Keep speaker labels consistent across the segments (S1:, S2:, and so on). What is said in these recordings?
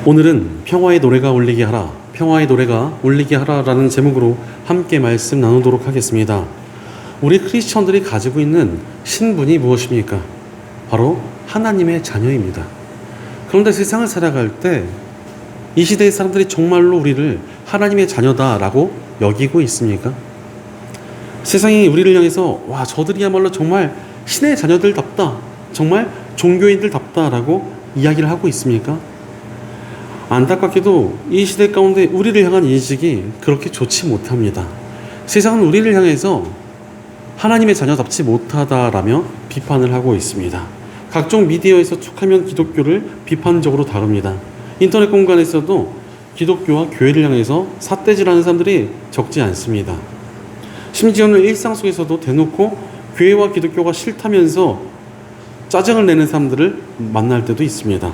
S1: 오늘은 평화의 노래가 울리게 하라, 평화의 노래가 울리게 하라라는 제목으로 함께 말씀 나누도록 하겠습니다. 우리 크리스천들이 가지고 있는 신분이 무엇입니까? 바로 하나님의 자녀입니다. 그런데 세상을 살아갈 때 이 시대의 사람들이 정말로 우리를 하나님의 자녀다라고 여기고 있습니까? 세상이 우리를 향해서 와, 저들이야말로 정말 신의 자녀들답다, 정말 종교인들답다라고 이야기를 하고 있습니까? 안타깝게도 이 시대 가운데 우리를 향한 인식이 그렇게 좋지 못합니다. 세상은 우리를 향해서 하나님의 자녀답지 못하다라며 비판을 하고 있습니다. 각종 미디어에서 툭하면 기독교를 비판적으로 다룹니다. 인터넷 공간에서도 기독교와 교회를 향해서 삿대질하는 사람들이 적지 않습니다. 심지어는 일상 속에서도 대놓고 교회와 기독교가 싫다면서 짜증을 내는 사람들을 만날 때도 있습니다.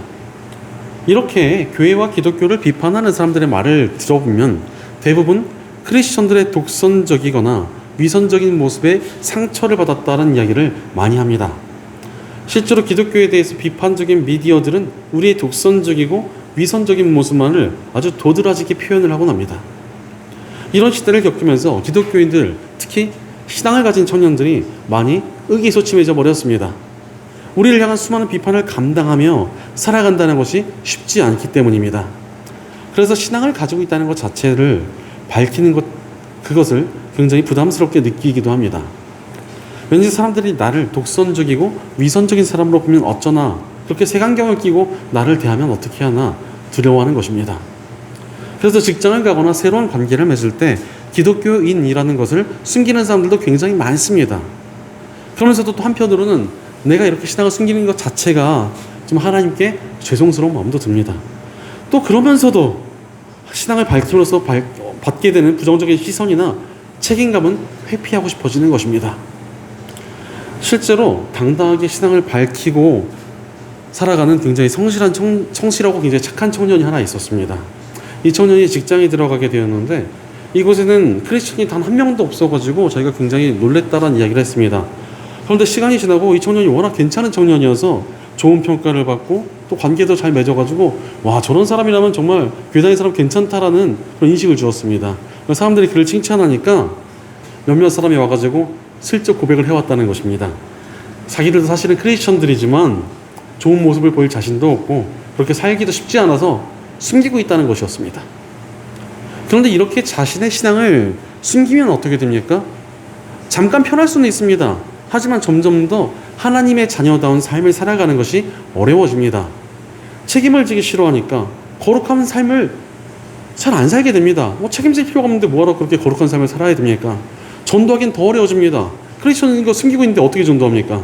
S1: 이렇게 교회와 기독교를 비판하는 사람들의 말을 들어보면 대부분 크리스천들의 독선적이거나 위선적인 모습에 상처를 받았다는 이야기를 많이 합니다. 실제로 기독교에 대해서 비판적인 미디어들은 우리의 독선적이고 위선적인 모습만을 아주 도드라지게 표현을 하곤 합니다. 이런 시대를 겪으면서 기독교인들, 특히 신앙을 가진 청년들이 많이 의기소침해져 버렸습니다. 우리를 향한 수많은 비판을 감당하며 살아간다는 것이 쉽지 않기 때문입니다. 그래서 신앙을 가지고 있다는 것 자체를 밝히는 것, 그것을 굉장히 부담스럽게 느끼기도 합니다. 왠지 사람들이 나를 독선적이고 위선적인 사람으로 보면 어쩌나, 그렇게 색안경을 끼고 나를 대하면 어떻게 하나 두려워하는 것입니다. 그래서 직장을 가거나 새로운 관계를 맺을 때 기독교인이라는 것을 숨기는 사람들도 굉장히 많습니다. 그러면서도 또 한편으로는 내가 이렇게 신앙을 숨기는 것 자체가 좀 하나님께 죄송스러운 마음도 듭니다. 또 그러면서도 신앙을 밝힘으로써 받게 되는 부정적인 시선이나 책임감은 회피하고 싶어지는 것입니다. 실제로 당당하게 신앙을 밝히고 살아가는 굉장히 성실하고 굉장히 착한 청년이 하나 있었습니다. 이 청년이 직장에 들어가게 되었는데 이곳에는 크리스천이 단 한 명도 없어가지고 저희가 굉장히 놀랬다라는 이야기를 했습니다. 그런데 시간이 지나고 이 청년이 워낙 괜찮은 청년이어서 좋은 평가를 받고 또 관계도 잘 맺어가지고 와, 저런 사람이라면 정말 교회 다니는 사람 괜찮다라는 그런 인식을 주었습니다. 사람들이 그를 칭찬하니까 몇몇 사람이 와가지고 슬쩍 고백을 해왔다는 것입니다. 자기들도 사실은 크리스천들이지만 좋은 모습을 보일 자신도 없고 그렇게 살기도 쉽지 않아서 숨기고 있다는 것이었습니다. 그런데 이렇게 자신의 신앙을 숨기면 어떻게 됩니까? 잠깐 편할 수는 있습니다. 하지만 점점 더 하나님의 자녀다운 삶을 살아가는 것이 어려워집니다. 책임을 지기 싫어하니까 거룩한 삶을 잘 안 살게 됩니다. 책임질 필요가 없는데 뭐하러 그렇게 거룩한 삶을 살아야 됩니까? 전도하기는 더 어려워집니다. 크리스천인 거 숨기고 있는데 어떻게 전도합니까?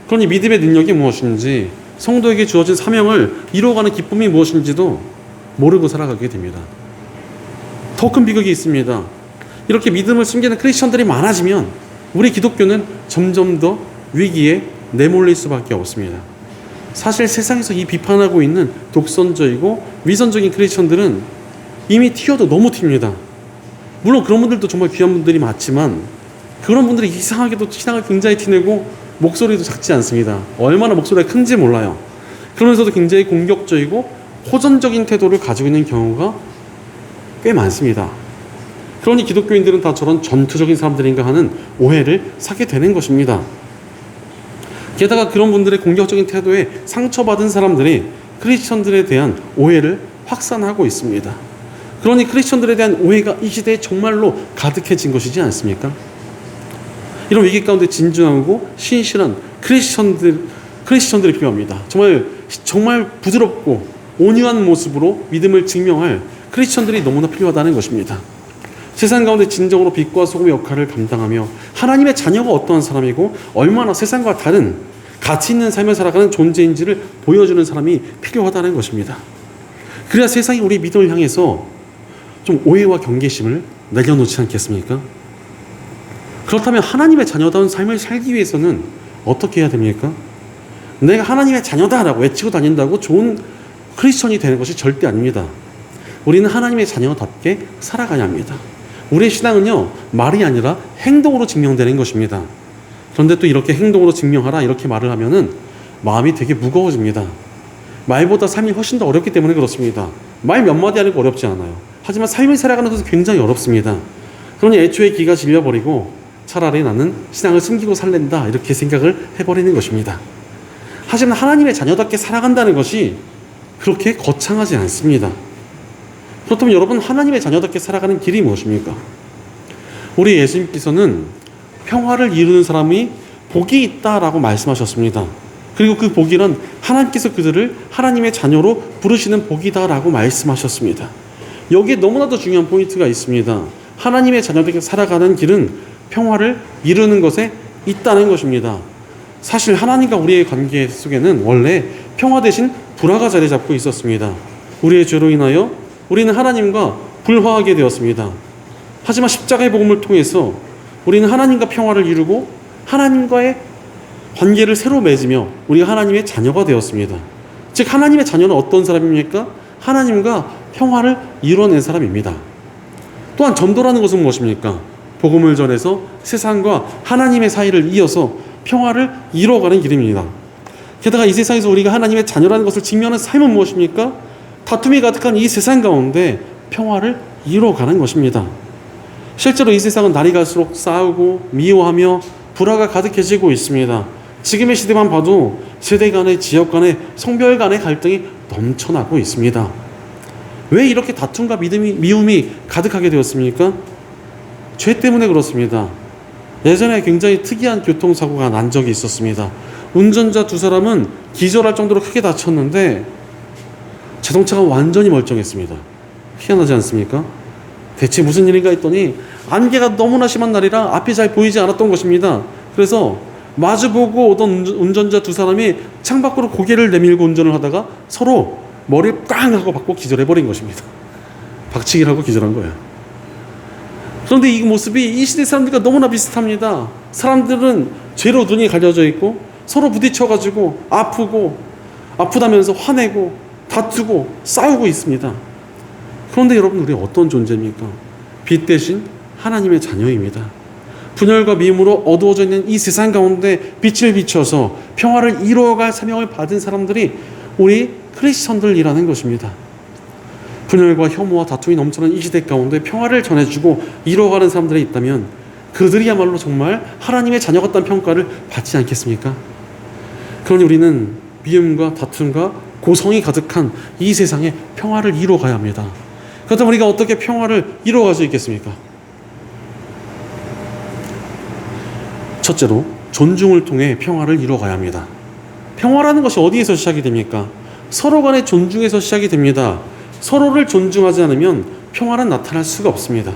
S1: 그러니 믿음의 능력이 무엇인지, 성도에게 주어진 사명을 이루어가는 기쁨이 무엇인지도 모르고 살아가게 됩니다. 더 큰 비극이 있습니다. 이렇게 믿음을 숨기는 크리스천들이 많아지면 우리 기독교는 점점 더 위기에 내몰릴 수밖에 없습니다. 사실 세상에서 이 비판하고 있는 독선적이고 위선적인 크리스천들은 이미 튀어도 너무 튑니다. 물론 그런 분들도 정말 귀한 분들이 많지만 그런 분들이 이상하게도 신앙을 굉장히 티내고 목소리도 작지 않습니다. 얼마나 목소리가 큰지 몰라요. 그러면서도 굉장히 공격적이고 호전적인 태도를 가지고 있는 경우가 꽤 많습니다. 그러니 기독교인들은 다 저런 전투적인 사람들인가 하는 오해를 사게 되는 것입니다. 게다가 그런 분들의 공격적인 태도에 상처받은 사람들이 크리스천들에 대한 오해를 확산하고 있습니다. 그러니 크리스천들에 대한 오해가 이 시대에 정말로 가득해진 것이지 않습니까? 이런 위기 가운데 진중하고 신실한 크리스천들이 필요합니다. 정말 부드럽고 온유한 모습으로 믿음을 증명할 크리스천들이 너무나 필요하다는 것입니다. 세상 가운데 진정으로 빛과 소금의 역할을 감당하며 하나님의 자녀가 어떠한 사람이고 얼마나 세상과 다른 가치 있는 삶을 살아가는 존재인지를 보여주는 사람이 필요하다는 것입니다. 그래야 세상이 우리 믿음을 향해서 좀 오해와 경계심을 내려놓지 않겠습니까? 그렇다면 하나님의 자녀다운 삶을 살기 위해서는 어떻게 해야 됩니까? 내가 하나님의 자녀다라고 외치고 다닌다고 좋은 크리스천이 되는 것이 절대 아닙니다. 우리는 하나님의 자녀답게 살아가야 합니다. 우리의 신앙은요, 말이 아니라 행동으로 증명되는 것입니다. 그런데 또 이렇게 행동으로 증명하라 이렇게 말을 하면은 마음이 되게 무거워집니다. 말보다 삶이 훨씬 더 어렵기 때문에 그렇습니다. 말 몇 마디 하는 거 어렵지 않아요. 하지만 삶을 살아가는 것은 굉장히 어렵습니다. 그러니 애초에 기가 질려버리고 차라리 나는 신앙을 숨기고 살랜다 이렇게 생각을 해버리는 것입니다. 하지만 하나님의 자녀답게 살아간다는 것이 그렇게 거창하지 않습니다. 그렇다면 여러분, 하나님의 자녀답게 살아가는 길이 무엇입니까? 우리 예수님께서는 평화를 이루는 사람이 복이 있다라고 말씀하셨습니다. 그리고 그 복이란 하나님께서 그들을 하나님의 자녀로 부르시는 복이다라고 말씀하셨습니다. 여기에 너무나도 중요한 포인트가 있습니다. 하나님의 자녀답게 살아가는 길은 평화를 이루는 것에 있다는 것입니다. 사실 하나님과 우리의 관계 속에는 원래 평화 대신 불화가 자리 잡고 있었습니다. 우리의 죄로 인하여 우리는 하나님과 불화하게 되었습니다. 하지만 십자가의 복음을 통해서 우리는 하나님과 평화를 이루고 하나님과의 관계를 새로 맺으며 우리가 하나님의 자녀가 되었습니다. 즉 하나님의 자녀는 어떤 사람입니까? 하나님과 평화를 이루어낸 사람입니다. 또한 전도라는 것은 무엇입니까? 복음을 전해서 세상과 하나님의 사이를 이어서 평화를 이루어가는 길입니다. 게다가 이 세상에서 우리가 하나님의 자녀라는 것을 직면하는 삶은 무엇입니까? 다툼이 가득한 이 세상 가운데 평화를 이루어가는 것입니다. 실제로 이 세상은 날이 갈수록 싸우고 미워하며 불화가 가득해지고 있습니다. 지금의 시대만 봐도 세대 간의, 지역 간의, 성별 간의 갈등이 넘쳐나고 있습니다. 왜 이렇게 다툼과 미움이 가득하게 되었습니까? 죄 때문에 그렇습니다. 예전에 굉장히 특이한 교통사고가 난 적이 있었습니다. 운전자 두 사람은 기절할 정도로 크게 다쳤는데 자동차가 완전히 멀쩡했습니다. 희한하지 않습니까? 대체 무슨 일인가 했더니 안개가 너무나 심한 날이라 앞이 잘 보이지 않았던 것입니다. 그래서 마주보고 오던 운전자 두 사람이 창밖으로 고개를 내밀고 운전을 하다가 서로 머리를 꽝 하고 박고 기절해버린 것입니다. 박치기를 하고 기절한 거예요. 그런데 이 모습이 이 시대 사람들과 너무나 비슷합니다. 사람들은 죄로 눈이 가려져 있고 서로 부딪혀가지고 아프다면서 화내고 다투고 싸우고 있습니다. 그런데 여러분, 우리 어떤 존재입니까? 빛 대신 하나님의 자녀입니다. 분열과 미움으로 어두워져 있는 이 세상 가운데 빛을 비춰서 평화를 이루어갈 사명을 받은 사람들이 우리 크리스천들이라는 것입니다. 분열과 혐오와 다툼이 넘쳐나는 이 시대 가운데 평화를 전해주고 이루어가는 사람들이 있다면 그들이야말로 정말 하나님의 자녀 같다는 평가를 받지 않겠습니까? 그러니 우리는 미움과 다툼과 고성이 가득한 이 세상에 평화를 이루어가야 합니다. 그렇다면 우리가 어떻게 평화를 이루어갈 수 있겠습니까? 첫째로 존중을 통해 평화를 이루어가야 합니다. 평화라는 것이 어디에서 시작이 됩니까? 서로 간의 존중에서 시작이 됩니다. 서로를 존중하지 않으면 평화는 나타날 수가 없습니다.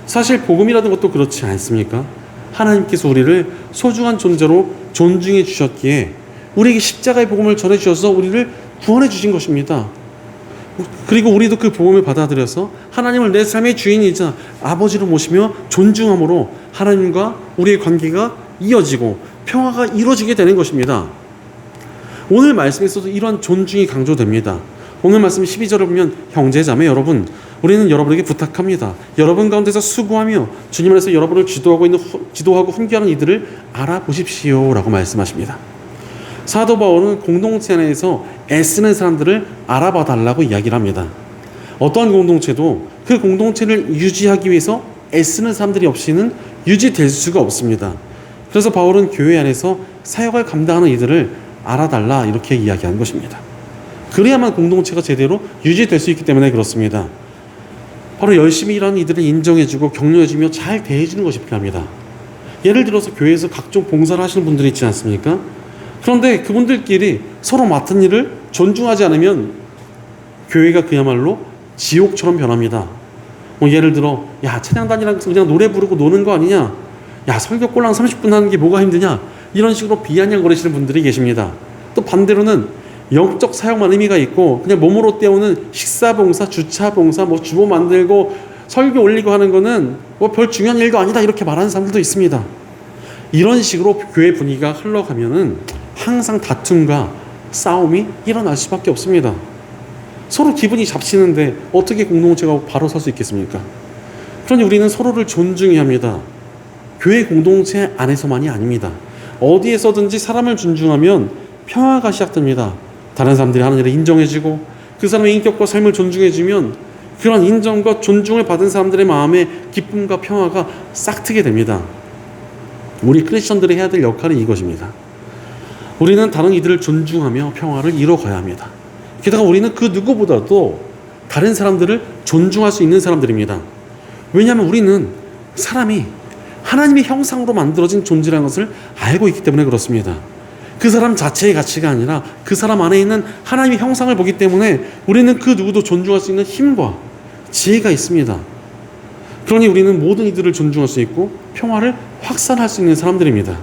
S1: 사실 복음이라는 것도 그렇지 않습니까? 하나님께서 우리를 소중한 존재로 존중해 주셨기에 우리에게 십자가의 복음을 전해 주셔서 우리를 구원해 주신 것입니다. 그리고 우리도 그 복음을 받아들여서 하나님을 내 삶의 주인이자 아버지로 모시며 존중함으로 하나님과 우리의 관계가 이어지고 평화가 이루어지게 되는 것입니다. 오늘 말씀에서도 이러한 존중이 강조됩니다. 오늘 말씀 12절을 보면 형제자매 여러분, 우리는 여러분에게 부탁합니다. 여러분 가운데서 수고하며 주님 안에서 여러분을 지도하고 훈계하는 이들을 알아보십시오 라고 말씀하십니다. 사도 바울은 공동체 안에서 애쓰는 사람들을 알아봐 달라고 이야기를 합니다. 어떠한 공동체도 그 공동체를 유지하기 위해서 애쓰는 사람들이 없이는 유지될 수가 없습니다. 그래서 바울은 교회 안에서 사역을 감당하는 이들을 알아달라 이렇게 이야기한 것입니다. 그래야만 공동체가 제대로 유지될 수 있기 때문에 그렇습니다. 바로 열심히 일하는 이들을 인정해주고 격려해주며 잘 대해주는 것이 필요합니다. 예를 들어서 교회에서 각종 봉사를 하시는 분들이 있지 않습니까? 그런데 그분들끼리 서로 맡은 일을 존중하지 않으면 교회가 그야말로 지옥처럼 변합니다. 예를 들어 찬양단이랑 그냥 노래 부르고 노는 거 아니냐, 설교 꼴랑 30분 하는 게 뭐가 힘드냐, 이런 식으로 비아냥거리시는 분들이 계십니다. 또 반대로는 영적 사역만 의미가 있고 그냥 몸으로 때우는 식사봉사, 주차봉사, 주보 만들고 설교 올리고 하는 거는 별 중요한 일도 아니다 이렇게 말하는 사람들도 있습니다. 이런 식으로 교회 분위기가 흘러가면은 항상 다툼과 싸움이 일어날 수밖에 없습니다. 서로 기분이 잡치는데 어떻게 공동체가 바로 설 수 있겠습니까? 그러니 우리는 서로를 존중해야 합니다. 교회 공동체 안에서만이 아닙니다. 어디에서든지 사람을 존중하면 평화가 시작됩니다. 다른 사람들이 하는 일을 인정해주고 그 사람의 인격과 삶을 존중해주면 그런 인정과 존중을 받은 사람들의 마음에 기쁨과 평화가 싹트게 됩니다. 우리 크리스천들이 해야 될 역할이 이것입니다. 우리는 다른 이들을 존중하며 평화를 이뤄가야 합니다. 게다가 우리는 그 누구보다도 다른 사람들을 존중할 수 있는 사람들입니다. 왜냐하면 우리는 사람이 하나님의 형상으로 만들어진 존재라는 것을 알고 있기 때문에 그렇습니다. 그 사람 자체의 가치가 아니라 그 사람 안에 있는 하나님의 형상을 보기 때문에 우리는 그 누구도 존중할 수 있는 힘과 지혜가 있습니다. 그러니 우리는 모든 이들을 존중할 수 있고 평화를 확산할 수 있는 사람들입니다.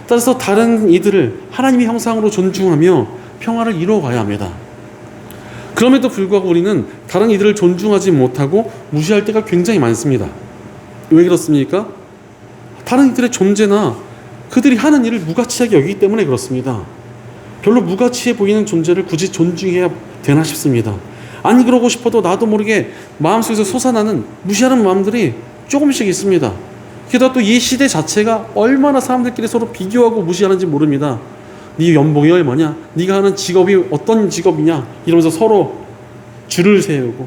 S1: 따라서 다른 이들을 하나님의 형상으로 존중하며 평화를 이루어가야 합니다. 그럼에도 불구하고 우리는 다른 이들을 존중하지 못하고 무시할 때가 굉장히 많습니다. 왜 그렇습니까? 다른 이들의 존재나 그들이 하는 일을 무가치하게 여기기 때문에 그렇습니다. 별로 무가치해 보이는 존재를 굳이 존중해야 되나 싶습니다. 안 그러고 싶어도 나도 모르게 마음속에서 솟아나는 무시하는 마음들이 조금씩 있습니다. 게다가 또 이 시대 자체가 얼마나 사람들끼리 서로 비교하고 무시하는지 모릅니다. 네 연봉이 얼마냐? 네가 하는 직업이 어떤 직업이냐? 이러면서 서로 줄을 세우고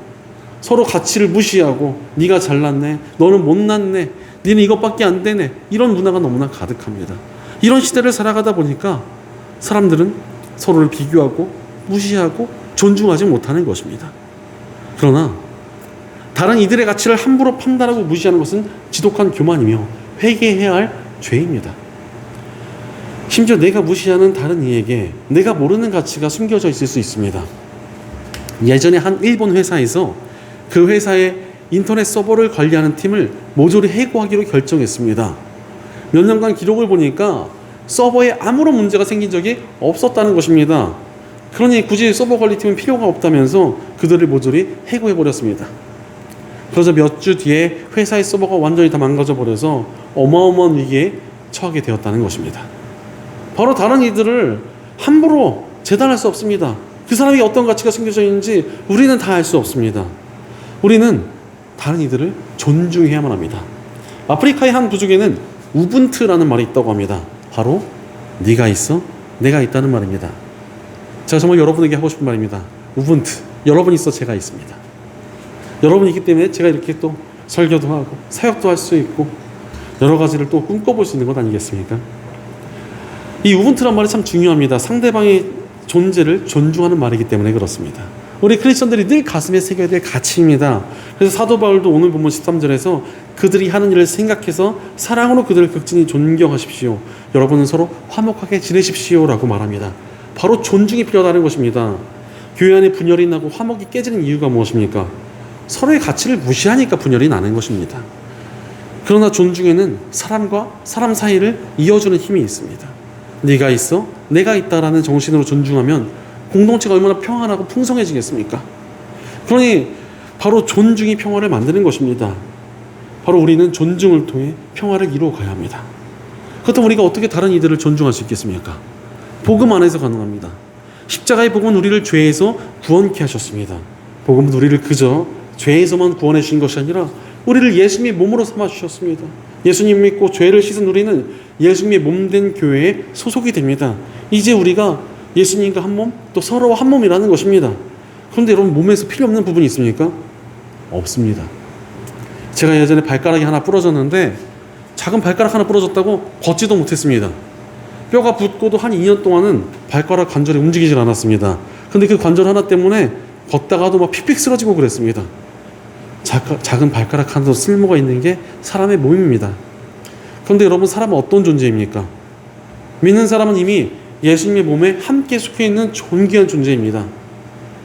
S1: 서로 가치를 무시하고 네가 잘났네, 너는 못났네, 너는 이것밖에 안 되네, 이런 문화가 너무나 가득합니다. 이런 시대를 살아가다 보니까 사람들은 서로를 비교하고 무시하고 존중하지 못하는 것입니다. 그러나 다른 이들의 가치를 함부로 판단하고 무시하는 것은 지독한 교만이며 회개해야 할 죄입니다. 심지어 내가 무시하는 다른 이에게 내가 모르는 가치가 숨겨져 있을 수 있습니다. 예전에 한 일본 회사에서 그 회사의 인터넷 서버를 관리하는 팀을 모조리 해고하기로 결정했습니다. 몇 년간 기록을 보니까 서버에 아무런 문제가 생긴 적이 없었다는 것입니다. 그러니 굳이 서버 관리팀은 필요가 없다면서 그들을 모조리 해고해버렸습니다. 그러자 몇 주 뒤에 회사의 서버가 완전히 다 망가져 버려서 어마어마한 위기에 처하게 되었다는 것입니다. 바로 다른 이들을 함부로 재단할 수 없습니다. 그 사람이 어떤 가치가 숨겨져 있는지 우리는 다 알 수 없습니다. 우리는 다른 이들을 존중해야만 합니다. 아프리카의 한 부족에는 우분투라는 말이 있다고 합니다. 바로 네가 있어 내가 있다는 말입니다. 제가 정말 여러분에게 하고 싶은 말입니다. 우분투, 여러분 있어 제가 있습니다. 여러분이 있기 때문에 제가 이렇게 또 설교도 하고 사역도 할 수 있고 여러 가지를 또 꿈꿔볼 수 있는 것 아니겠습니까? 이 우분투란 말이 참 중요합니다. 상대방의 존재를 존중하는 말이기 때문에 그렇습니다. 우리 크리스천들이 늘 가슴에 새겨야 될 가치입니다. 그래서 사도 바울도 오늘 본문 13절에서 그들이 하는 일을 생각해서 사랑으로 그들을 극진히 존경하십시오. 여러분은 서로 화목하게 지내십시오 라고 말합니다. 바로 존중이 필요하다는 것입니다. 교회 안에 분열이 나고 화목이 깨지는 이유가 무엇입니까? 서로의 가치를 무시하니까 분열이 나는 것입니다. 그러나 존중에는 사람과 사람 사이를 이어주는 힘이 있습니다. 네가 있어 내가 있다라는 정신으로 존중하면 공동체가 얼마나 평안하고 풍성해지겠습니까? 그러니 바로 존중이 평화를 만드는 것입니다. 바로 우리는 존중을 통해 평화를 이루어가야 합니다. 그렇다면 우리가 어떻게 다른 이들을 존중할 수 있겠습니까? 복음 안에서 가능합니다. 십자가의 복음은 우리를 죄에서 구원케 하셨습니다. 복음은 우리를 그저 죄에서만 구원해 주신 것이 아니라 우리를 예수님의 몸으로 삼아 주셨습니다. 예수님 믿고 죄를 씻은 우리는 예수님의 몸된 교회에 소속이 됩니다. 이제 우리가 예수님과 한 몸, 또 서로와 한 몸이라는 것입니다. 그런데 여러분, 몸에서 필요 없는 부분이 있습니까? 없습니다. 제가 예전에 발가락이 하나 부러졌는데 작은 발가락 하나 부러졌다고 걷지도 못했습니다. 뼈가 붓고도 한 2년 동안은 발가락 관절이 움직이질 않았습니다. 근데 그 관절 하나 때문에 걷다가도 막 픽픽 쓰러지고 그랬습니다. 작은 발가락 하나도 쓸모가 있는 게 사람의 몸입니다. 그런데 여러분, 사람은 어떤 존재입니까? 믿는 사람은 이미 예수님의 몸에 함께 속해있는 존귀한 존재입니다.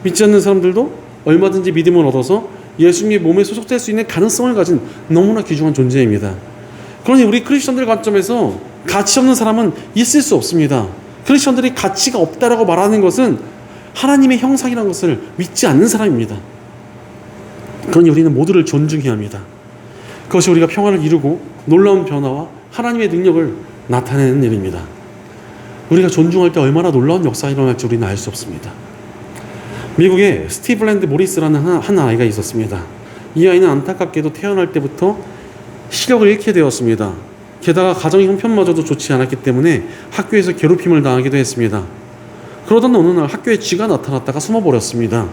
S1: 믿지 않는 사람들도 얼마든지 믿음을 얻어서 예수님의 몸에 소속될 수 있는 가능성을 가진 너무나 귀중한 존재입니다. 그러니 우리 크리스천들 관점에서 가치 없는 사람은 있을 수 없습니다. 크리스천들이 가치가 없다라고 말하는 것은 하나님의 형상이라는 것을 믿지 않는 사람입니다. 그러니 우리는 모두를 존중해야 합니다. 그것이 우리가 평화를 이루고 놀라운 변화와 하나님의 능력을 나타내는 일입니다. 우리가 존중할 때 얼마나 놀라운 역사가 일어날지 우리는 알 수 없습니다. 미국에 스티블랜드 모리스라는 한 아이가 있었습니다. 이 아이는 안타깝게도 태어날 때부터 시력을 잃게 되었습니다. 게다가 가정 형편마저도 좋지 않았기 때문에 학교에서 괴롭힘을 당하기도 했습니다. 그러던 어느 날 학교에 쥐가 나타났다가 숨어버렸습니다.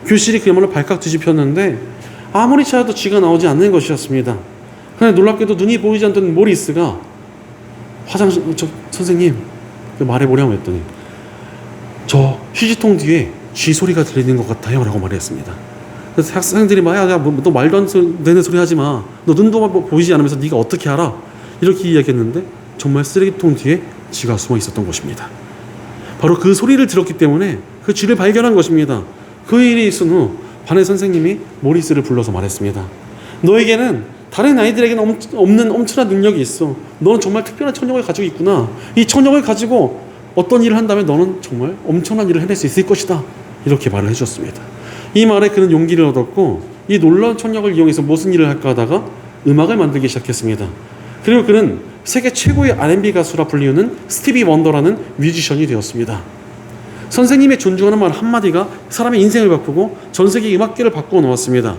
S1: 교실이 그야말로 발칵 뒤집혔는데 아무리 찾아도 쥐가 나오지 않는 것이었습니다. 그런데 놀랍게도 눈이 보이지 않던 모리스가 선생님 말해보려고 했더니 저 휴지통 뒤에 쥐 소리가 들리는 것 같아요 라고 말했습니다. 그래서 학생들이 너 말도 안 되는 소리 하지 마. 너 눈도 보이지 않으면서 네가 어떻게 알아? 이렇게 이야기했는데 정말 쓰레기통 뒤에 쥐가 숨어 있었던 것입니다. 바로 그 소리를 들었기 때문에 그 쥐를 발견한 것입니다. 그 일이 있은 후 반의 선생님이 모리스를 불러서 말했습니다. 너에게는 다른 아이들에게는 없는 엄청난 능력이 있어. 너는 정말 특별한 청력을 가지고 있구나. 이 청력을 가지고 어떤 일을 한다면 너는 정말 엄청난 일을 해낼 수 있을 것이다. 이렇게 말을 해줬습니다. 이 말에 그는 용기를 얻었고 이 놀라운 청력을 이용해서 무슨 일을 할까 하다가 음악을 만들기 시작했습니다. 그리고 그는 세계 최고의 R&B 가수라 불리우는 스티비 원더라는 뮤지션이 되었습니다. 선생님의 존중하는 말 한마디가 사람의 인생을 바꾸고 전 세계 음악계를 바꾸어 놓았습니다.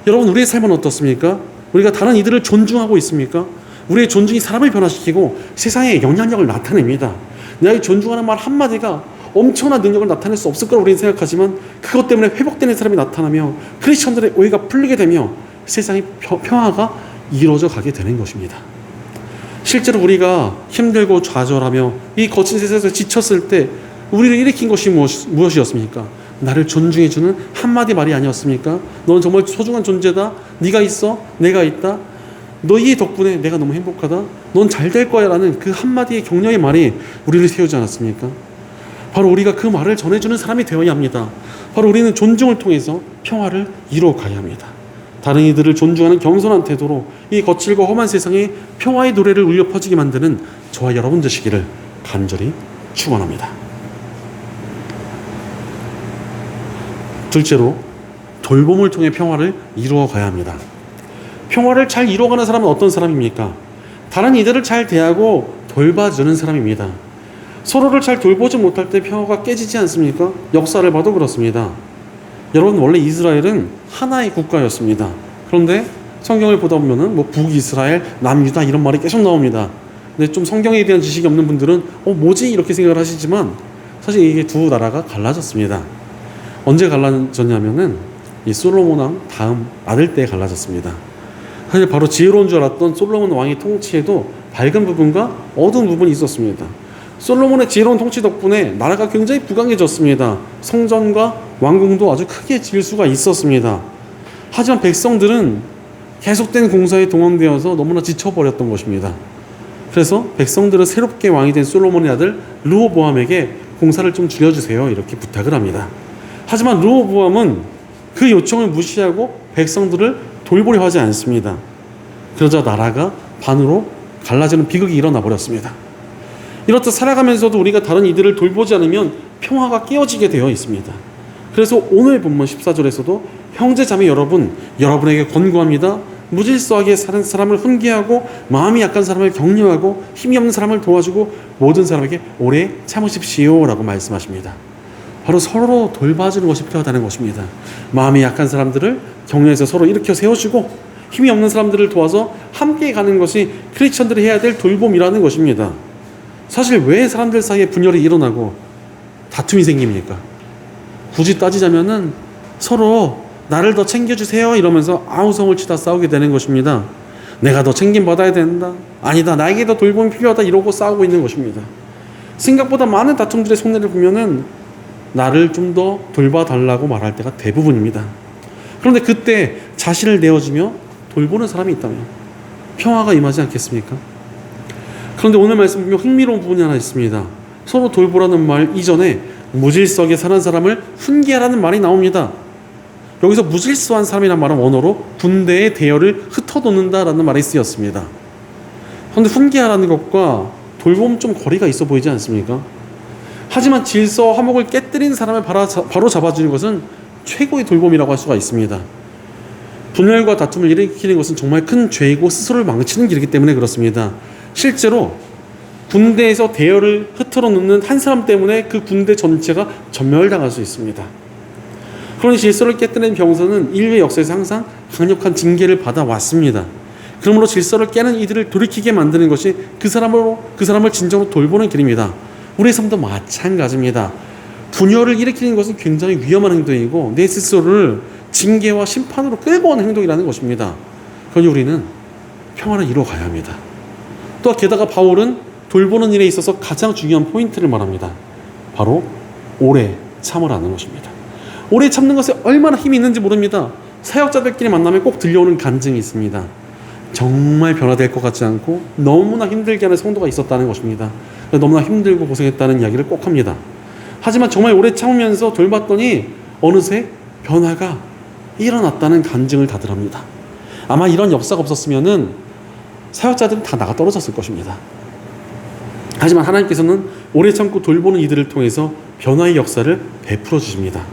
S1: 여러분, 우리의 삶은 어떻습니까? 우리가 다른 이들을 존중하고 있습니까? 우리의 존중이 사람을 변화시키고 세상에 영향력을 나타냅니다. 나의 존중하는 말 한마디가 엄청난 능력을 나타낼 수 없을 거라고 우리는 생각하지만 그것 때문에 회복되는 사람이 나타나며 크리스천들의 오해가 풀리게 되며 세상의 평화가 이루어져 가게 되는 것입니다. 실제로 우리가 힘들고 좌절하며 이 거친 세상에서 지쳤을 때 우리를 일으킨 것이 무엇이었습니까? 나를 존중해주는 한마디 말이 아니었습니까? 너는 정말 소중한 존재다. 네가 있어. 내가 있다. 너희 덕분에 내가 너무 행복하다. 넌 잘 될 거야 라는 그 한마디의 격려의 말이 우리를 세우지 않았습니까? 바로 우리가 그 말을 전해주는 사람이 되어야 합니다. 바로 우리는 존중을 통해서 평화를 이루어가야 합니다. 다른 이들을 존중하는 겸손한 태도로 이 거칠고 험한 세상에 평화의 노래를 울려 퍼지게 만드는 저와 여러분 되시기를 간절히 축원합니다. 둘째로, 돌봄을 통해 평화를 이루어가야 합니다. 평화를 잘 이루어가는 사람은 어떤 사람입니까? 다른 이들을 잘 대하고 돌봐주는 사람입니다. 서로를 잘 돌보지 못할 때 평화가 깨지지 않습니까? 역사를 봐도 그렇습니다. 여러분, 원래 이스라엘은 하나의 국가였습니다. 그런데 성경을 보다 보면은 북이스라엘, 남유다 이런 말이 계속 나옵니다. 근데 좀 성경에 대한 지식이 없는 분들은 뭐지? 이렇게 생각을 하시지만 사실 이게 두 나라가 갈라졌습니다. 언제 갈라졌냐면은 이 솔로몬 왕 다음 아들 때 갈라졌습니다. 사실 바로 지혜로운 줄 알았던 솔로몬 왕의 통치에도 밝은 부분과 어두운 부분이 있었습니다. 솔로몬의 지혜로운 통치 덕분에 나라가 굉장히 부강해졌습니다. 성전과 왕궁도 아주 크게 지을 수가 있었습니다. 하지만 백성들은 계속된 공사에 동원되어서 너무나 지쳐버렸던 것입니다. 그래서 백성들은 새롭게 왕이 된 솔로몬의 아들 르호보암에게 공사를 좀 줄여주세요 이렇게 부탁을 합니다. 하지만 르호보암은 그 요청을 무시하고 백성들을 돌보려 하지 않습니다. 그러자 나라가 반으로 갈라지는 비극이 일어나 버렸습니다. 이렇듯 살아가면서도 우리가 다른 이들을 돌보지 않으면 평화가 깨어지게 되어 있습니다. 그래서 오늘 본문 14절에서도 형제 자매 여러분, 여러분에게 권고합니다. 무질서하게 사는 사람을 훈계하고 마음이 약한 사람을 격려하고 힘이 없는 사람을 도와주고 모든 사람에게 오래 참으십시오 라고 말씀하십니다. 바로 서로 돌봐주는 것이 필요하다는 것입니다. 마음이 약한 사람들을 격려해서 서로 일으켜 세워주고 힘이 없는 사람들을 도와서 함께 가는 것이 크리스천들이 해야 될 돌봄이라는 것입니다. 사실 왜 사람들 사이에 분열이 일어나고 다툼이 생깁니까? 굳이 따지자면은 서로 나를 더 챙겨주세요 이러면서 아우성을 치다 싸우게 되는 것입니다. 내가 더 챙김받아야 된다. 아니다. 나에게 더 돌봄이 필요하다. 이러고 싸우고 있는 것입니다. 생각보다 많은 다툼들의 속내를 보면은 나를 좀 더 돌봐달라고 말할 때가 대부분입니다. 그런데 그때 자신을 내어주며 돌보는 사람이 있다면 평화가 임하지 않겠습니까? 그런데 오늘 말씀 보면 흥미로운 부분이 하나 있습니다. 서로 돌보라는 말 이전에 무질서하게 사는 사람을 훈계하라는 말이 나옵니다. 여기서 무질서한 사람이라는 말은 원어로 군대의 대열을 흩어놓는다라는 말이 쓰였습니다. 그런데 훈계하라는 것과 돌봄 좀 거리가 있어 보이지 않습니까? 하지만 질서와 화목을 깨뜨린 사람을 바로 잡아주는 것은 최고의 돌봄이라고 할 수가 있습니다. 분열과 다툼을 일으키는 것은 정말 큰 죄이고 스스로를 망치는 길이기 때문에 그렇습니다. 실제로 군대에서 대열을 흐트러 놓는 한 사람 때문에 그 군대 전체가 전멸당할 수 있습니다. 그러니 질서를 깨뜨리는 병사는 인류의 역사에서 항상 강력한 징계를 받아왔습니다. 그러므로 질서를 깨는 이들을 돌이키게 만드는 것이 그 사람을 진정으로 돌보는 길입니다. 우리의 삶도 마찬가지입니다. 분열을 일으키는 것은 굉장히 위험한 행동이고 내 스스로를 징계와 심판으로 끌고 오는 행동이라는 것입니다. 그러니 우리는 평화를 이루어가야 합니다. 또 게다가 바울은 돌보는 일에 있어서 가장 중요한 포인트를 말합니다. 바로 오래 참으라는 것입니다. 오래 참는 것에 얼마나 힘이 있는지 모릅니다. 사역자들끼리 만나면 꼭 들려오는 간증이 있습니다. 정말 변화될 것 같지 않고 너무나 힘들게 하는 성도가 있었다는 것입니다. 너무나 힘들고 고생했다는 이야기를 꼭 합니다. 하지만 정말 오래 참으면서 돌봤더니 어느새 변화가 일어났다는 간증을 다들 합니다. 아마 이런 역사가 없었으면은 사역자들은 다 나가 떨어졌을 것입니다. 하지만 하나님께서는 오래 참고 돌보는 이들을 통해서 변화의 역사를 베풀어 주십니다.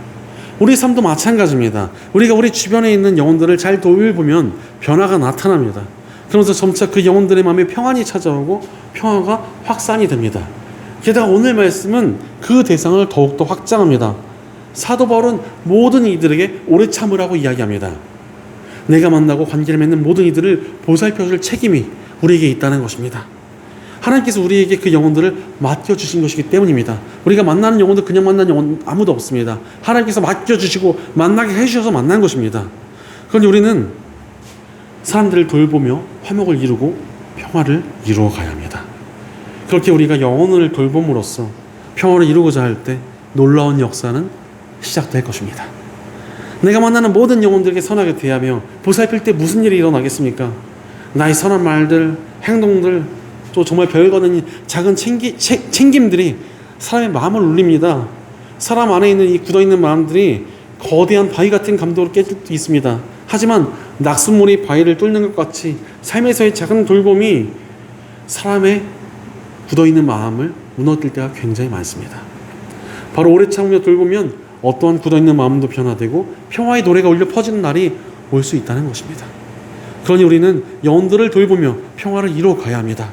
S1: 우리 삶도 마찬가지입니다. 우리가 우리 주변에 있는 영혼들을 잘 돌보면 변화가 나타납니다. 그러면서 점차 그 영혼들의 마음에 평안이 찾아오고 평화가 확산이 됩니다. 게다가 오늘 말씀은 그 대상을 더욱더 확장합니다. 사도 바울은 모든 이들에게 오래 참으라고 이야기합니다. 내가 만나고 관계를 맺는 모든 이들을 보살펴줄 책임이 우리에게 있다는 것입니다. 하나님께서 우리에게 그 영혼들을 맡겨주신 것이기 때문입니다. 우리가 만나는 영혼들 그냥 만나는 영혼 아무도 없습니다. 하나님께서 맡겨주시고 만나게 해주셔서 만난 것입니다. 그런데 우리는 사람들을 돌보며 화목을 이루고 평화를 이루어 가야 합니다. 그렇게 우리가 영혼을 돌봄으로써 평화를 이루고자 할 때 놀라운 역사는 시작될 것입니다. 내가 만나는 모든 영혼들에게 선하게 대하며 보살필 때 무슨 일이 일어나겠습니까? 나의 선한 말들, 행동들, 또 정말 별거 아닌 작은 챙김들이 사람의 마음을 울립니다. 사람 안에 있는 이 굳어있는 마음들이 거대한 바위 같은 감동으로 깨질 수 있습니다. 하지만 낙숫물이 바위를 뚫는 것 같이 삶에서의 작은 돌봄이 사람의 굳어있는 마음을 무너뜨릴 때가 굉장히 많습니다. 바로 오래 참으며 돌보면 어떠한 굳어있는 마음도 변화되고 평화의 노래가 울려 퍼지는 날이 올 수 있다는 것입니다. 그러니 우리는 영혼들을 돌보며 평화를 이루어 가야 합니다.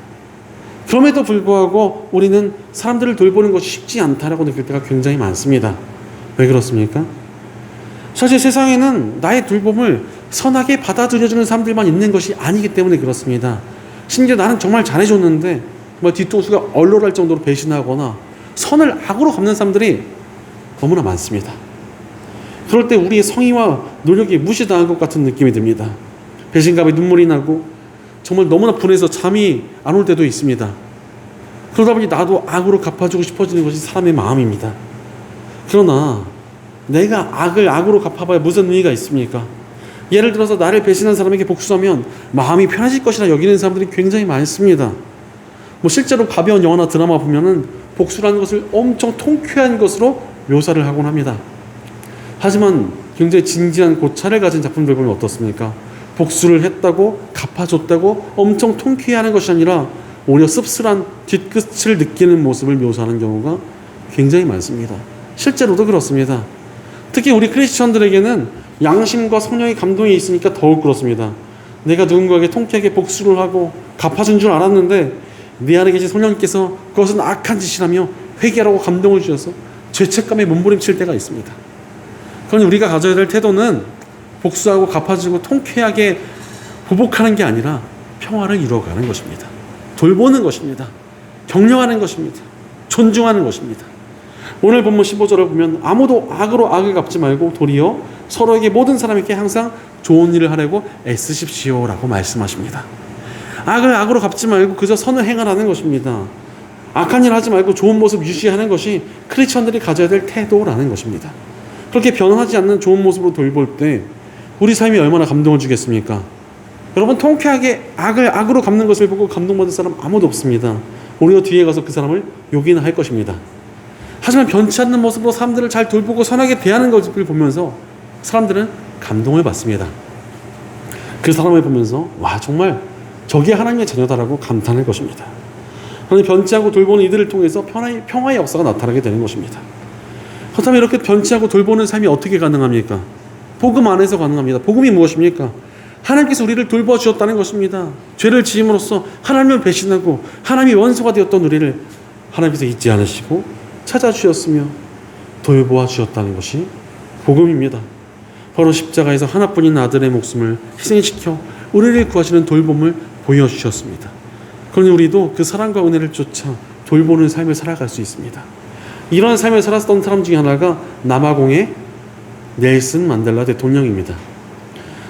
S1: 그럼에도 불구하고 우리는 사람들을 돌보는 것이 쉽지 않다라고 느낄 때가 굉장히 많습니다. 왜 그렇습니까? 사실 세상에는 나의 돌봄을 선하게 받아들여주는 사람들만 있는 것이 아니기 때문에 그렇습니다. 심지어 나는 정말 잘해줬는데 뒤통수가 얼얼할 정도로 배신하거나 선을 악으로 갚는 사람들이 너무나 많습니다. 그럴 때 우리의 성의와 노력이 무시당한 것 같은 느낌이 듭니다. 배신감에 눈물이 나고 정말 너무나 분해서 잠이 안 올 때도 있습니다. 그러다 보니 나도 악으로 갚아주고 싶어지는 것이 사람의 마음입니다. 그러나 내가 악을 악으로 갚아봐야 무슨 의미가 있습니까? 예를 들어서 나를 배신한 사람에게 복수하면 마음이 편해질 것이라 여기는 사람들이 굉장히 많습니다. 실제로 가벼운 영화나 드라마 보면은 복수라는 것을 엄청 통쾌한 것으로 묘사를 하곤 합니다. 하지만 굉장히 진지한 고찰을 가진 작품들 보면 어떻습니까? 복수를 했다고 갚아줬다고 엄청 통쾌해하는 것이 아니라 오히려 씁쓸한 뒤끝을 느끼는 모습을 묘사하는 경우가 굉장히 많습니다. 실제로도 그렇습니다. 특히 우리 크리스천들에게는 양심과 성령의 감동이 있으니까 더욱 그렇습니다. 내가 누군가에게 통쾌하게 복수를 하고 갚아준 줄 알았는데 내 안에 계신 성령님께서 그것은 악한 짓이라며 회개하라고 감동을 주셔서 죄책감에 몸부림칠 때가 있습니다. 그러니 우리가 가져야 될 태도는 복수하고 갚아주고 통쾌하게 보복하는 게 아니라 평화를 이루어가는 것입니다. 돌보는 것입니다. 격려하는 것입니다. 존중하는 것입니다. 오늘 본문 15절을 보면 아무도 악으로 악을 갚지 말고 도리어 서로에게 모든 사람에게 항상 좋은 일을 하려고 애쓰십시오라고 말씀하십니다. 악을 악으로 갚지 말고 그저 선을 행하라는 것입니다. 악한 일 하지 말고 좋은 모습 유지하는 것이 크리스천들이 가져야 될 태도라는 것입니다. 그렇게 변하지 않는 좋은 모습으로 돌볼 때 우리 삶이 얼마나 감동을 주겠습니까? 여러분, 통쾌하게 악을 악으로 갚는 것을 보고 감동받을 사람 아무도 없습니다. 오히려 뒤에 가서 그 사람을 욕이나 할 것입니다. 하지만 변치 않는 모습으로 사람들을 잘 돌보고 선하게 대하는 것을 보면서 사람들은 감동을 받습니다. 그 사람을 보면서 와, 정말 저게 하나님의 자녀다라고 감탄할 것입니다. 하나님 변치 않고 돌보는 이들을 통해서 평화의 역사가 나타나게 되는 것입니다. 그렇다면 이렇게 변치 않고 돌보는 삶이 어떻게 가능합니까? 복음 안에서 가능합니다. 복음이 무엇입니까? 하나님께서 우리를 돌봐주셨다는 것입니다. 죄를 지음으로써 하나님을 배신하고 하나님이 원수가 되었던 우리를 하나님께서 잊지 않으시고 찾아주셨으며 돌보아 주셨다는 것이 복음입니다. 바로 십자가에서 하나뿐인 아들의 목숨을 희생시켜 우리를 구하시는 돌봄을 보여주셨습니다. 그러니 우리도 그 사랑과 은혜를 쫓아 돌보는 삶을 살아갈 수 있습니다. 이런 삶을 살았던 사람 중에 하나가 남아공의 넬슨 만델라 대통령입니다.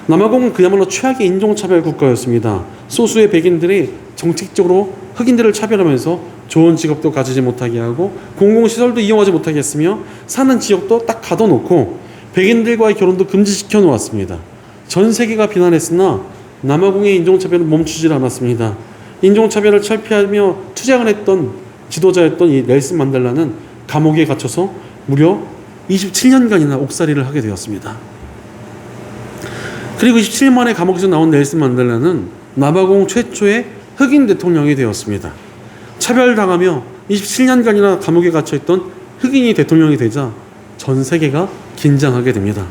S1: 남아공은 그야말로 최악의 인종차별 국가였습니다. 소수의 백인들이 정책적으로 흑인들을 차별하면서 좋은 직업도 가지지 못하게 하고 공공시설도 이용하지 못하게 했으며 사는 지역도 딱 가둬놓고 백인들과의 결혼도 금지시켜 놓았습니다. 전 세계가 비난했으나 남아공의 인종차별은 멈추질 않았습니다. 인종차별을 철폐하며 투쟁을 했던 지도자였던 이 넬슨 만델라는 감옥에 갇혀서 무려 27년간이나 옥살이를 하게 되었습니다. 그리고 27년 만에 감옥에서 나온 넬슨 만델라는 남아공 최초의 흑인 대통령이 되었습니다. 차별당하며 27년간이나 감옥에 갇혀있던 흑인이 대통령이 되자 전 세계가 긴장하게 됩니다.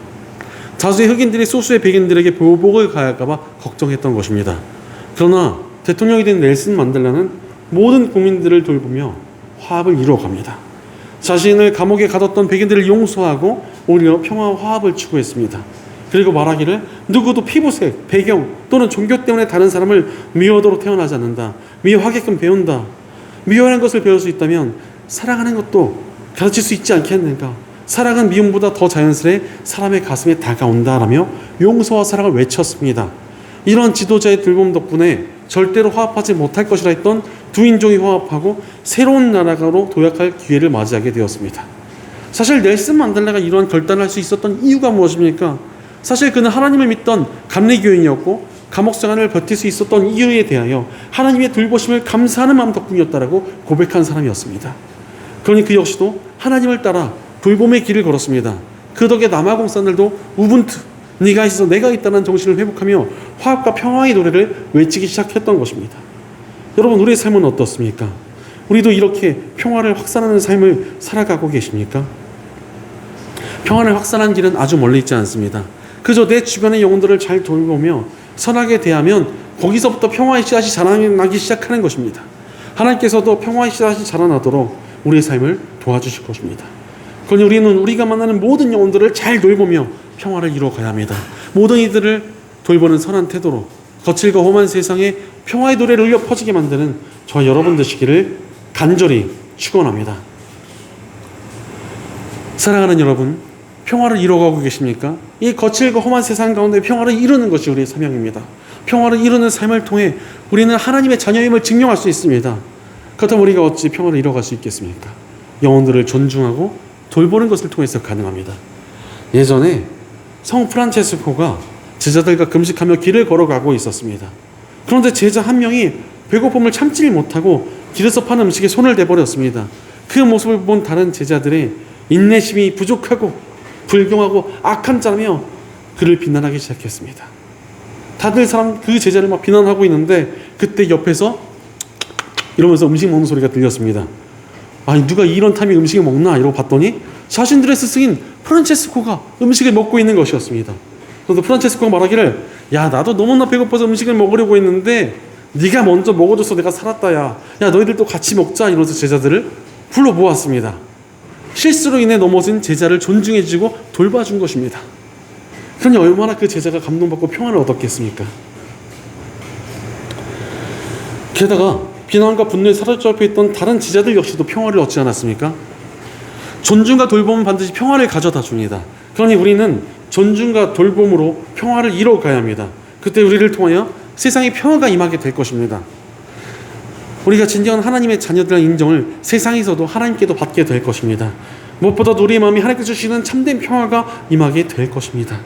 S1: 다수의 흑인들이 소수의 백인들에게 보복을 가할까봐 걱정했던 것입니다. 그러나 대통령이 된 넬슨 만델라는 모든 국민들을 돌보며 화합을 이루어갑니다. 자신을 감옥에 가뒀던 백인들을 용서하고 오히려 평화와 화합을 추구했습니다. 그리고 말하기를 누구도 피부색, 배경 또는 종교 때문에 다른 사람을 미워하도록 태어나지 않는다. 미워하게끔 배운다. 미워하는 것을 배울 수 있다면 사랑하는 것도 가르칠 수 있지 않겠는가. 사랑은 미움보다 더 자연스레 사람의 가슴에 다가온다라며 용서와 사랑을 외쳤습니다. 이런 지도자의 돌봄 덕분에 절대로 화합하지 못할 것이라 했던 두 인종이 화합하고 새로운 나라로 도약할 기회를 맞이하게 되었습니다. 사실 넬슨 만델라가 이러한 결단을 할 수 있었던 이유가 무엇입니까? 사실 그는 하나님을 믿던 감리교인이었고 감옥 생활을 버틸 수 있었던 이유에 대하여 하나님의 돌보심을 감사하는 마음 덕분이었다라고 고백한 사람이었습니다. 그러니 그 역시도 하나님을 따라 돌봄의 길을 걸었습니다. 그 덕에 남아공 사람들도 우분투, 네가 있어서 내가 있다는 정신을 회복하며 화합과 평화의 노래를 외치기 시작했던 것입니다. 여러분, 우리의 삶은 어떻습니까? 우리도 이렇게 평화를 확산하는 삶을 살아가고 계십니까? 평화를 확산하는 길은 아주 멀리 있지 않습니다. 그저 내 주변의 영혼들을 잘 돌보며 선하게 대하면 거기서부터 평화의 씨앗이 자라나기 시작하는 것입니다. 하나님께서도 평화의 씨앗이 자라나도록 우리의 삶을 도와주실 것입니다. 그러니 우리는 우리가 만나는 모든 영혼들을 잘 돌보며 평화를 이루어가야 합니다. 모든 이들을 돌보는 선한 태도로 거칠고 험한 세상에 평화의 노래를 울려 퍼지게 만드는 저와 여러분 되시기를 간절히 축원합니다. 사랑하는 여러분, 평화를 이루어가고 계십니까? 이 거칠고 험한 세상 가운데 평화를 이루는 것이 우리의 사명입니다. 평화를 이루는 삶을 통해 우리는 하나님의 자녀임을 증명할 수 있습니다. 그렇다면 우리가 어찌 평화를 이루어갈 수 있겠습니까? 영혼들을 존중하고 돌보는 것을 통해서 가능합니다. 예전에 성 프란체스코가 제자들과 금식하며 길을 걸어가고 있었습니다. 그런데 제자 한 명이 배고픔을 참지 못하고 길에서 파는 음식에 손을 대버렸습니다. 그 모습을 본 다른 제자들의 인내심이 부족하고 불경하고 악한 자라며 그를 비난하기 시작했습니다. 다들 그 제자를 막 비난하고 있는데 그때 옆에서 이러면서 음식 먹는 소리가 들렸습니다. 아니, 누가 이런 타이밍에 음식을 먹나 이러고 봤더니 자신들의 스승인 프란체스코가 음식을 먹고 있는 것이었습니다. 그래서 프란체스코가 말하기를, 야, 나도 너무나 배고파서 음식을 먹으려고 했는데 네가 먼저 먹어줘서 내가 살았다. 야 너희들도 같이 먹자. 이러면서 제자들을 불러 모았습니다. 실수로 인해 넘어진 제자를 존중해주고 돌봐준 것입니다. 그러니 얼마나 그 제자가 감동받고 평안을 얻었겠습니까? 게다가 비난과 분노에 사로잡혀 있던 다른 제자들 역시도 평화를 얻지 않았습니까? 존중과 돌봄은 반드시 평화를 가져다 줍니다. 그러니 우리는 존중과 돌봄으로 평화를 이뤄가야 합니다. 그때 우리를 통하여 세상에 평화가 임하게 될 것입니다. 우리가 진정한 하나님의 자녀들의 인정을 세상에서도 하나님께도 받게 될 것입니다. 무엇보다도 우리의 마음이 하나님께서 주시는 참된 평화가 임하게 될 것입니다.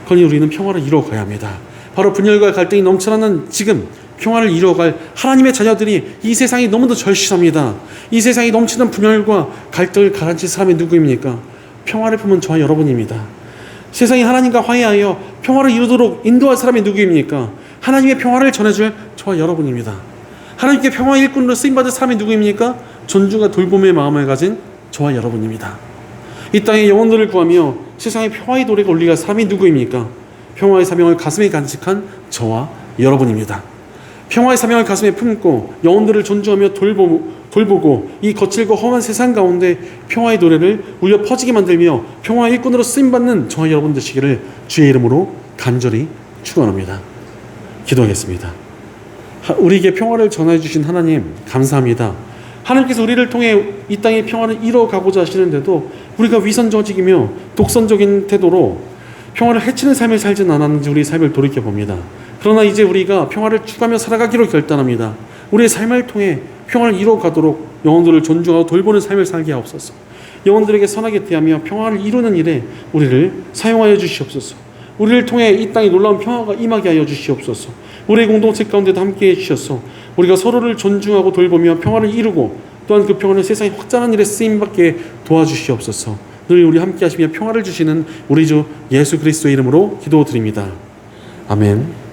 S1: 그러니 우리는 평화를 이루어가야 합니다. 바로 분열과 갈등이 넘쳐나는 지금 평화를 이루어갈 하나님의 자녀들이 이 세상이 너무도 절실합니다. 이 세상이 넘치는 분열과 갈등을 가라앉힐 사람이 누구입니까? 평화를 품은 저와 여러분입니다. 세상이 하나님과 화해하여 평화를 이루도록 인도할 사람이 누구입니까? 하나님의 평화를 전해줄 저와 여러분입니다. 하나님께 평화의 일꾼으로 쓰임받을 사람이 누구입니까? 존중과 돌봄의 마음을 가진 저와 여러분입니다. 이 땅의 영혼들을 구하며 세상의 평화의 노래가 울리갈 사람이 누구입니까? 평화의 사명을 가슴에 간직한 저와 여러분입니다. 평화의 사명을 가슴에 품고 영혼들을 존중하며 돌보고 이 거칠고 험한 세상 가운데 평화의 노래를 울려 퍼지게 만들며 평화의 일꾼으로 쓰임받는 저와 여러분 되시기를 주의 이름으로 간절히 축원합니다. 기도하겠습니다. 우리에게 평화를 전해 주신 하나님 감사합니다. 하나님께서 우리를 통해 이 땅의 평화를 이뤄가고자 하시는데도 우리가 위선적이며 독선적인 태도로 평화를 해치는 삶을 살진 않았는지 우리의 삶을 돌이켜봅니다. 그러나 이제 우리가 평화를 추구하며 살아가기로 결단합니다. 우리의 삶을 통해 평화를 이뤄가도록 영혼들을 존중하고 돌보는 삶을 살게 하옵소서. 영혼들에게 선하게 대하며 평화를 이루는 일에 우리를 사용하여 주시옵소서. 우리를 통해 이 땅에 놀라운 평화가 임하게 하여 주시옵소서. 우리의 공동체 가운데도 함께해 주셔서 우리가 서로를 존중하고 돌보며 평화를 이루고 또한 그 평화를 세상에 확장하는 일에 쓰임받게 도와주시옵소서. 늘 우리 함께 하시며 평화를 주시는 우리 주 예수 그리스도의 이름으로 기도드립니다. 아멘.